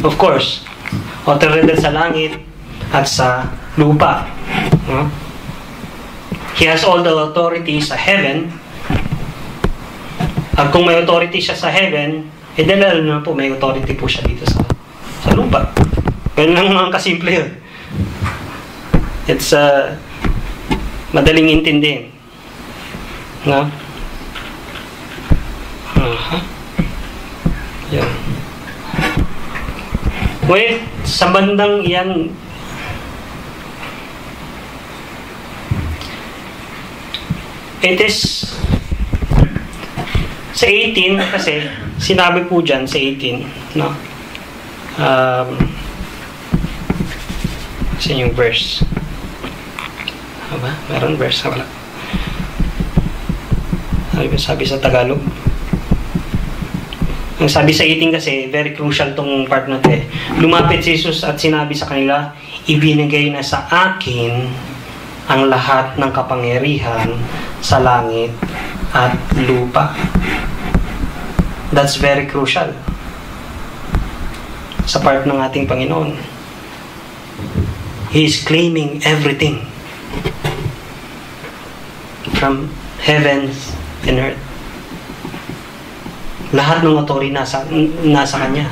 Of course, autoridad sa langit at sa lupa. He has all the authority sa heaven. At kung may authority siya sa heaven, lalo na po may authority po siya dito sa lupa. Ganun lang mga kasimple yun. It's madaling intindihin. No? Yan. Wait, sa bandang yan, it is sa 18 kasi sinabi po dyan sa 18, no? Kasi yung verse. Aba, meron verse na wala. Sabi sa Tagalog. Ang sabi sa 18 kasi, very crucial tong part na ito eh. Lumapit si Jesus at sinabi sa kanila, ibinigay na sa akin ang lahat ng kapangyarihan sa langit at lupa. That's very crucial sa part ng ating Panginoon. He is claiming everything from heavens and earth. Lahat ng authority nasa kanya.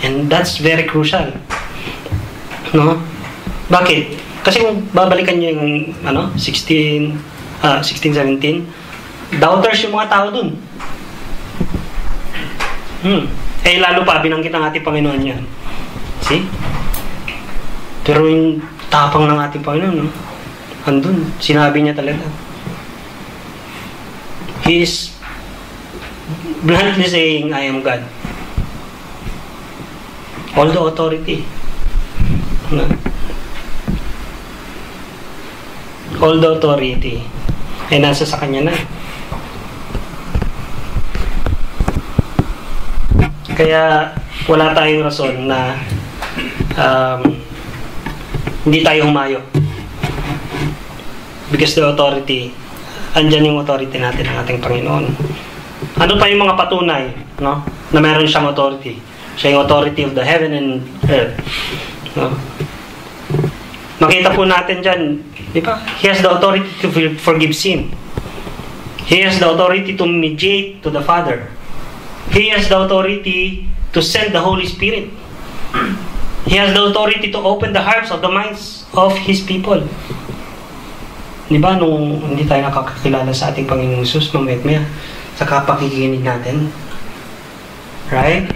And that's very crucial. No? Bakit? Kasi kung babalikan niyo yung 16, 17, doubters yung mga tao dun. Lalo pa, binanggit ng ating Panginoon yan. See? Pero yung tapang ng ating Panginoon, no? andun, sinabi niya talaga. He is bluntly saying, I am God. All the authority. No? All the authority ay nasa sa kanya na. Kaya wala tayong rason na hindi tayo humayo. Because the authority, andyan yung authority natin ng ating Panginoon. Ano pa yung mga patunay, no? Na meron siyang authority. Siya yung authority of the heaven and earth. No? Makita po natin dyan, di ba? He has the authority to forgive sin. He has the authority to mediate to the Father. He has the authority to send the Holy Spirit. He has the authority to open the hearts of the minds of His people. Di ba, nung hindi tayo nakakakilala sa ating Panginoong Jesus, mamaya sa kapakikinig natin. Right?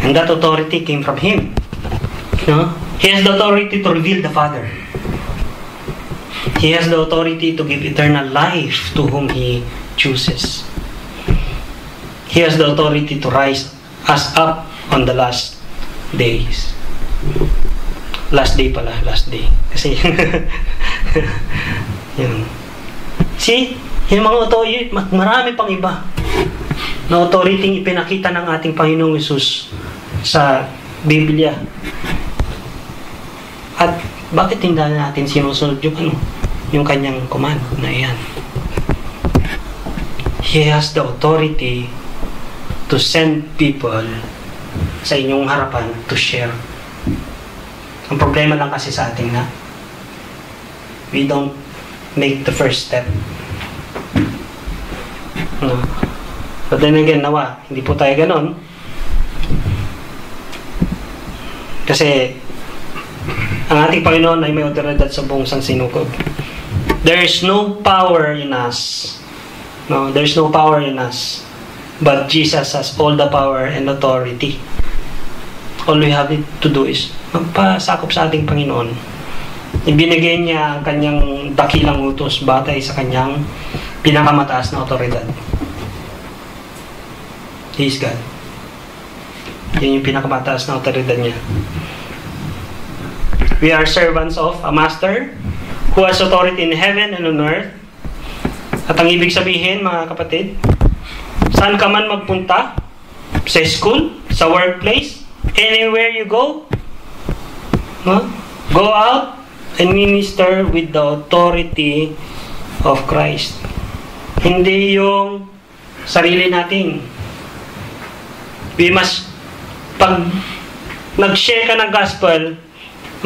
And that authority came from Him. No? He has the authority to reveal the Father. He has the authority to give eternal life to whom He chooses. He has the authority to rise us up on the last days. Last day pala, last day. Kasi, yun. See, yung mga authority, marami pang iba na authority ipinakita ng ating Panginoong Hesus sa Biblia. At bakit hindi natin sinusunod yung kanyang command na iyan? He has the authority to send people sa inyong harapan to share. Ang problema lang kasi sa atin na we don't make the first step. No. But then again, nawa, hindi po tayo ganon. Kasi ang ating Panginoon ay may otoridad sa buong sansinukob. There is no power in us. No, there is no power in us. But Jesus has all the power and authority. All we have to do is magpasakop sa ating Panginoon. Ibinigay niya ang kanyang dakilang utos batay sa kanyang pinakamataas na otoridad. He is God. Yan yung pinakamataas na otoridad niya. We are servants of a master who has authority in heaven and on earth. At ang ibig sabihin, mga kapatid, saan ka man magpunta, sa school, sa workplace, anywhere you go, no? Go out and minister with the authority of Christ. Hindi yung sarili natin. We must, pag nag-share ka ng gospel,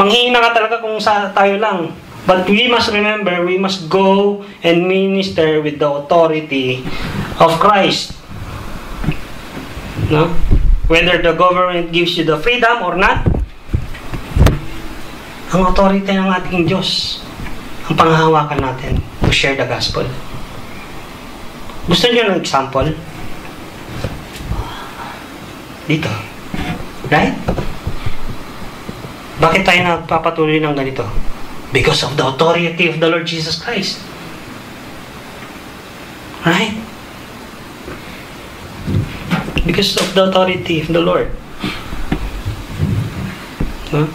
manghihina ka talaga kung sa tayo lang. But we must remember, we must go and minister with the authority of Christ. No? Whether the government gives you the freedom or not, ang authority ng ating Diyos ang panghahawakan natin to share the gospel. Gusto niyo ng example? Dito. Right? Bakit tayo nagpapatuloy ng ganito? Because of the authority of the Lord Jesus Christ. Right? Because of the authority of the Lord. No?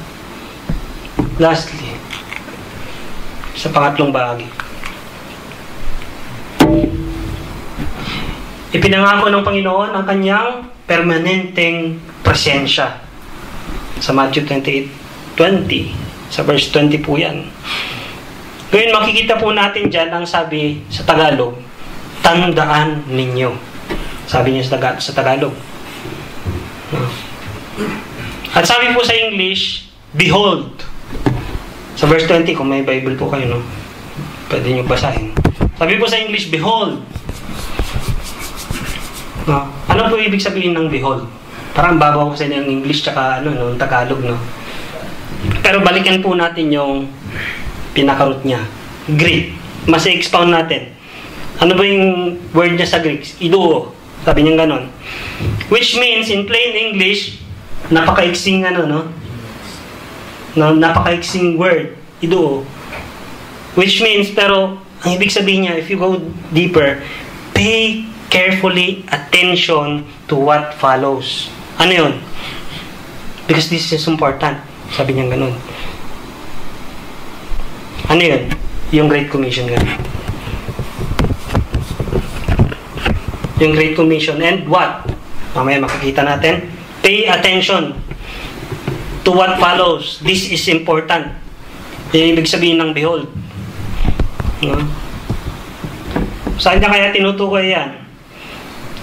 Lastly, sa pangatlong bahagi. Ipinangako ng Panginoon ang kanyang permanenteng presensya. Sa Matthew 28:20. Sa verse 20 po yan. Ngayon makikita po natin dyan ang sabi sa Tagalog, tandaan ninyo. Sabi niya sa Tagalog. At sabi po sa English, behold. Sa verse 20, kung may Bible po kayo, no? Pwede nyo basahin. Sabi po sa English, behold. No? Ano po ibig sabihin ng behold? Parang babaw kasi ng English tsaka Tagalog, no? Pero balikan po natin yung pinaka-root niya. Greek. Mas i-expound natin. Ano ba yung word niya sa Greek? Iduo. Sabi niya ganon. Which means, in plain English, napakaiksing napakaiksing word. Iduo. Which means, pero, ang ibig sabihin niya, if you go deeper, pay carefully attention to what follows. Ano yun? Because this is important. Sabi niya ganun. Ano yun? Yung Great Commission ganun. Yung Great Commission. And what? Mamaya makikita natin. Pay attention to what follows. This is important. Yung ibig sabihin ng behold. No? Saan niya kaya tinutukoy yan?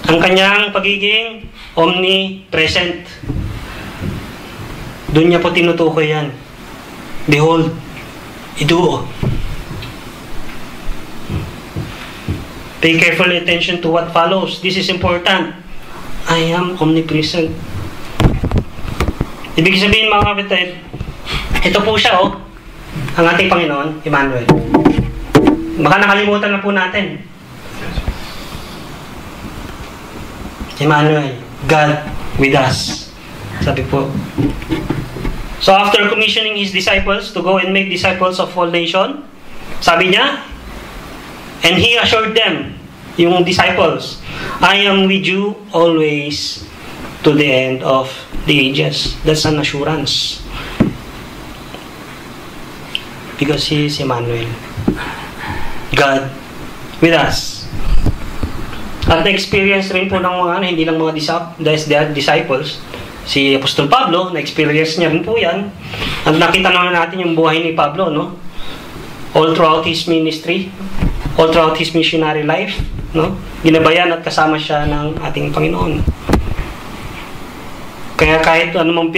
Ang kanyang pagiging omnipresent. Doon niya po tinutukoy yan. Behold, iduo. Pay careful attention to what follows. This is important. I am omnipresent. Ibig sabihin mga kapatid, ito po siya ang ating Panginoon, Emmanuel. Baka nakalimutan na po natin. Emmanuel, God with us. Sabi po. So after commissioning His disciples to go and make disciples of all nations, sabi niya, and He assured them, yung disciples, I am with you always to the end of the ages. That's an assurance. Because He is Emmanuel. God with us. At na-experience rin po ng mga hindi lang mga disciples. Si Apostol Pablo, na-experience niya rin po yan. At nakita naman natin yung buhay ni Pablo, no? All throughout his ministry, all throughout his missionary life, no? Ginabayan at kasama siya ng ating Panginoon. Kaya kahit anumang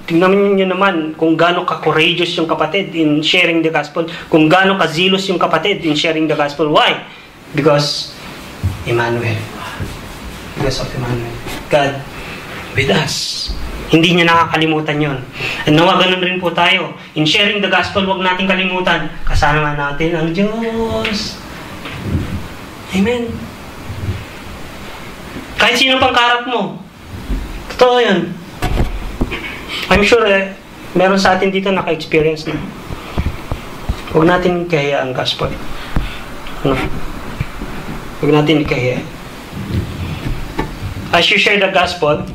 tingnan niyo naman kung gaano ka-courageous yung kapatid in sharing the gospel, kung gaano ka-zealous yung kapatid in sharing the gospel. Why? Because Emmanuel. Because of Emmanuel. God with us. Hindi niya nakakalimutan yon. And nawa ganun rin po tayo. In sharing the gospel, huwag natin kalimutan. Kasama natin ang Diyos. Amen. Kahit sino pang kaharap mo. Totoo yun. I'm sure meron sa atin dito naka-experience na. Huwag natin ikahiya ang gospel. No? Huwag natin ikahiya. As you share the gospel,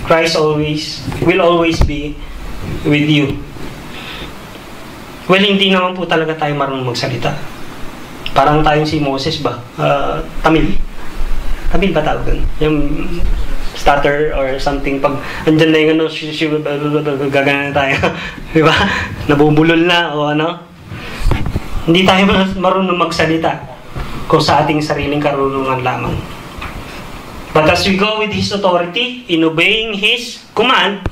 Christ will always be with you. Well, hindi naman po talaga tayo marunong magsalita. Parang tayong si Moses ba? Tamil. Tamil ba tawag dun? Yung stutter or something. Pag andyan na yung gagana na tayo. Diba? Nabubulol na o ano. Hindi tayo marunong magsalita kung sa ating sariling karunungan lamang. But as we go with His authority, in obeying His command,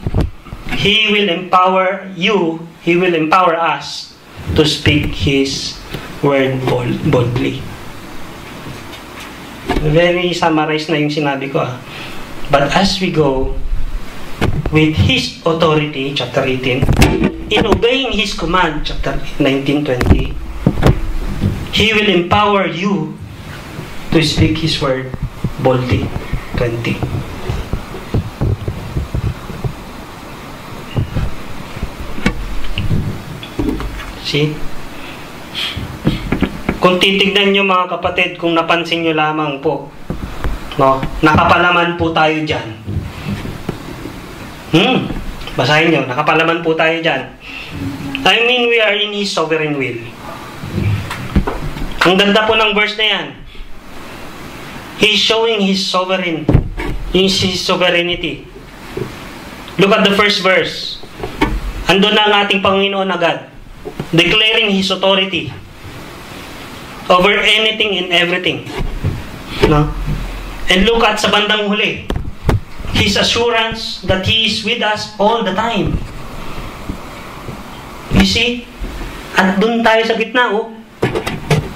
He will empower you, He will empower us to speak His word boldly. Very summarized na yung sinabi ko. But as we go with His authority, chapter 18, in obeying His command, chapter 19-20, He will empower you to speak His word boldly. 20. See? Kung titignan nyo mga kapatid, kung napansin nyo lamang po, no? Nakapalaman po tayo dyan. Basahin nyo, nakapalaman po tayo dyan. I mean, we are in His sovereign will. Ang ganda po ng verse na yan. He's showing His sovereignty. Look at the first verse. Andun na ang ating Panginoon agad, declaring His authority over anything and everything. No? And look at sa bandang huli, His assurance that He is with us all the time. You see? At dun tayo sa gitna,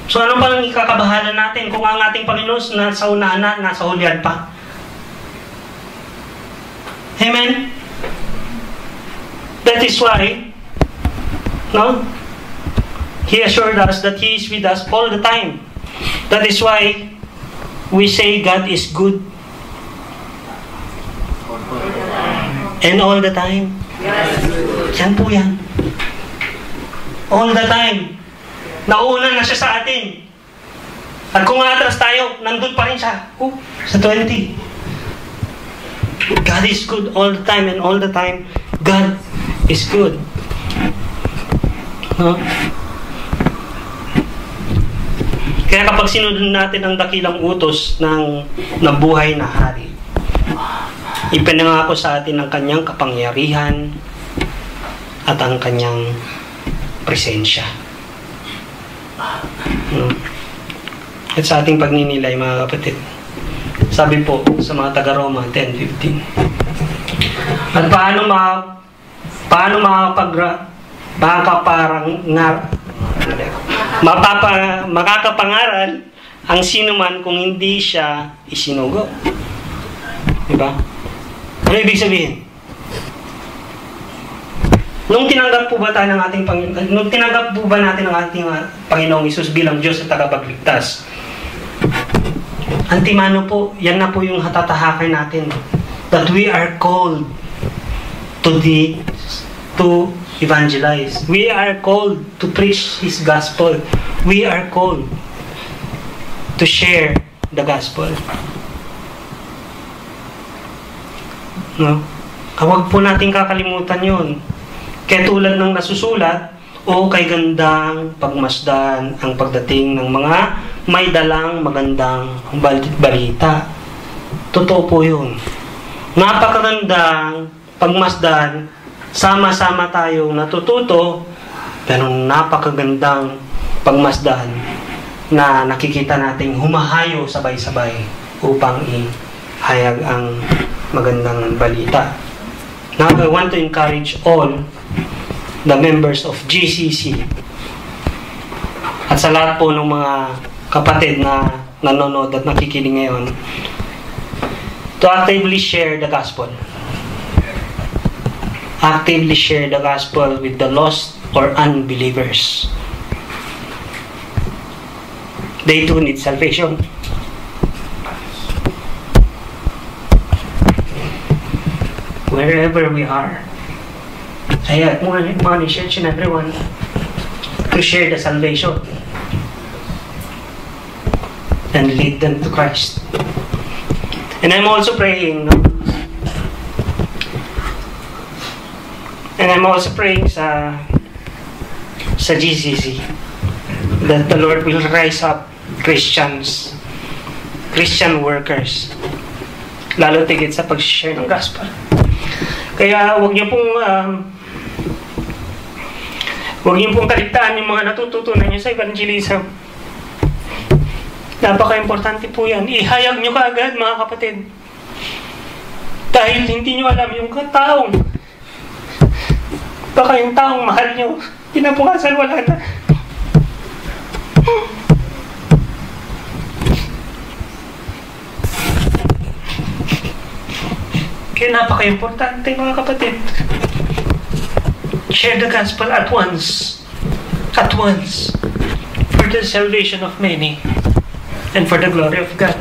So ano pang ikakabahala natin kung ang ating Panginoon nasa unahan na, nasa hulihan pa? Amen? That is why, no? He assured us that He is with us all the time. That is why we say God is good. And all the time. Yan po yan. All the time. Nauna na siya sa atin. At kung atras tayo, nandun pa rin siya. Sa 20. God is good all the time, and all the time, God is good. Huh? Kaya kapag sinunod natin ang dakilang utos ng nabuhay na hari, ipinangako sa atin ang kanyang kapangyarihan at ang kanyang presensya. At sa ating pagninilay, mga kapatid, sabi po sa mga taga-Roma 10:15, at makakapangaral ang sinuman kung hindi siya isinugo. Diba? Ano ibig sabihin? Nung tinanggap po ba tayo ng ating Panginoon, nung tinanggap po ba natin ang ating Panginoong Hesus bilang Diyos at tagapagligtas, antimano po, yan na po yung hatatahakan natin, that we are called to evangelize. We are called to preach His gospel. We are called to share the gospel. No? Huwag po natin kakalimutan yun. Kaya tulad ng nasusulat, o kay gandang pagmasdan ang pagdating ng mga may dalang magandang balita. Totoo po yun. Napakagandang pagmasdan, sama-sama tayong natututo, pero napakagandang pagmasdan na nakikita nating humahayo sabay-sabay upang ihayag ang magandang balita. Now, I want to encourage all the members of GCC at sa lahat po ng mga kapatid na nanonood at nakikinig ngayon to actively share the gospel. Actively share the gospel with the lost or unbelievers. They too need salvation. Wherever we are, I admonish each and everyone to share the salvation and lead them to Christ. And I'm also praying, sa GCC that the Lord will rise up Christian workers, lalo tigit sa pag-share ng gospel. Kaya huwag niyo pong kaligtaan yung mga natututunan niyo sa evangelism. Napaka-importante po yan. Ihayag niyo kaagad, mga kapatid. Dahil hindi niyo alam yung taong, baka yung taong mahal niyo, kinabukasan wala na. Kaya napaka-importante, mga kapatid. Share the gospel at once, for the salvation of many, and for the glory of God.